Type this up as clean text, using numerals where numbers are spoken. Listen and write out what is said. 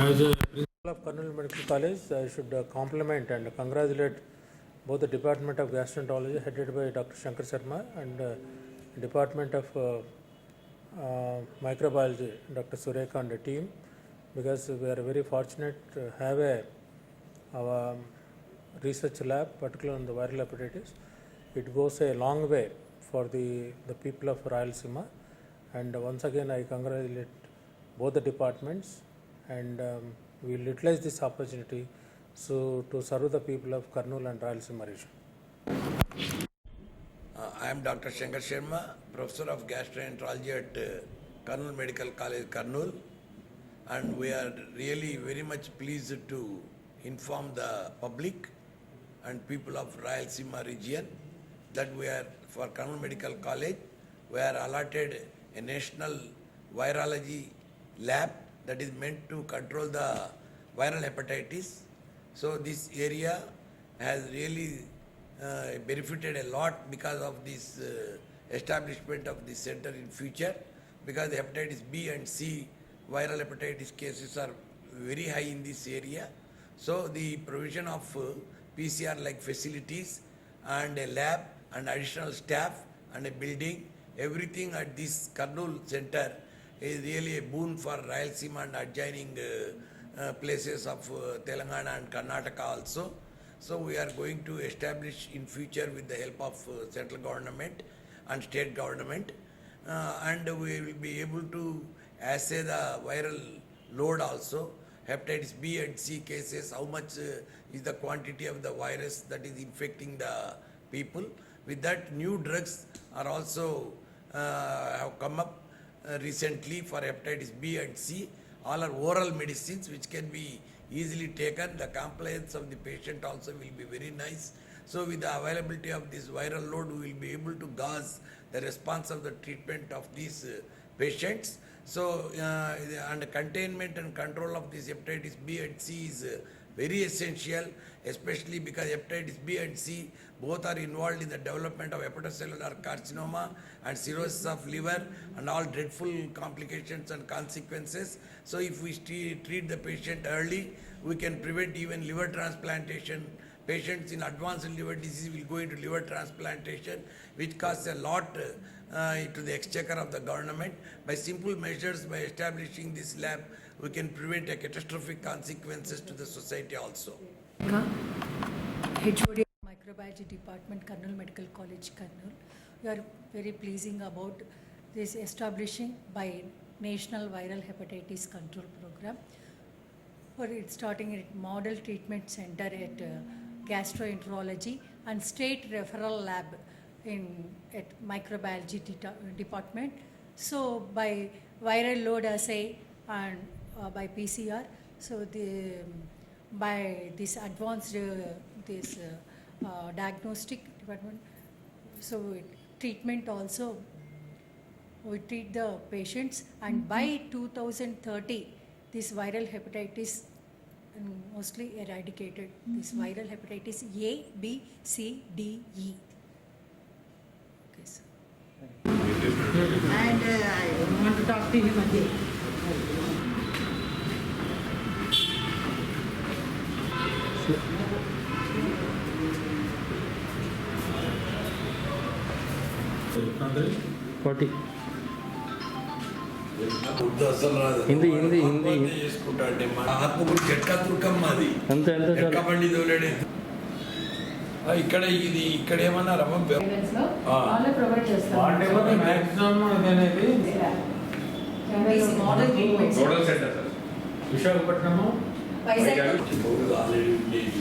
As a principal of Karnool Medical College, I should compliment and congratulate both the Department of Gastroenterology headed by Dr. Shankar Sharma and Department of Microbiology, Dr. Sureka and the team, because we are very fortunate to have our research lab, particularly on the viral hepatitis. It goes a long way for the people of Rayalaseema, and once again I congratulate both the departments, and we will utilize this opportunity to serve the people of Karnool and Rayalaseema region. I am Dr. Shankar Sharma, Professor of Gastroenterology at Karnool Medical College, Karnool, and we are really very much pleased to inform the public and people of Rayalaseema region that we are, for Karnool Medical College, we are allotted a national virology lab that is meant to control the viral hepatitis. So this area has really benefited a lot because of this establishment of this center in future, because the hepatitis B and C viral hepatitis cases are very high in this area. So the provision of PCR like facilities and a lab and additional staff and a building, everything at this Karnool center is really a boon for Rayalaseema and adjoining places of Telangana and Karnataka also. So we are going to establish in future with the help of central government and state government, and we will be able to assay the viral load also, hepatitis B and C cases, how much is the quantity of the virus that is infecting the people. With that, new drugs are also have come up recently for hepatitis B and C. All are oral medicines which can be easily taken. The compliance of the patient also will be very nice. So with the availability of this viral load, we will be able to gauge the response of the treatment of these patients. So and containment and control of this hepatitis B and C is very essential, especially because hepatitis B and C both are involved in the development of hepatocellular carcinoma and cirrhosis of liver and all dreadful complications and consequences. So if we treat the patient early, we can prevent even liver transplantation. Patients in advanced liver disease will go into liver transplantation, which costs a lot to the exchequer of the government. By simple measures, by establishing this lab, we can prevent a catastrophic consequences to the society also. HOD Microbiology Department, Karnool Medical College, Karnool. We are very pleasing about this establishing by National Viral Hepatitis Control Program. For it starting at Model Treatment Center at Gastroenterology and State Referral Lab at Microbiology Department. So by viral load assay and by PCR, so by this advanced diagnostic department, so treatment also, we treat the patients, and by 2030 this viral hepatitis mostly eradicated, this viral hepatitis A, B, C, D, E. Okay, sir. And I want to talk to him again. Hindi. ఇక్కడ ఇది ఇక్కడ ఏమన్నా Visakhapatnam already ఉండేది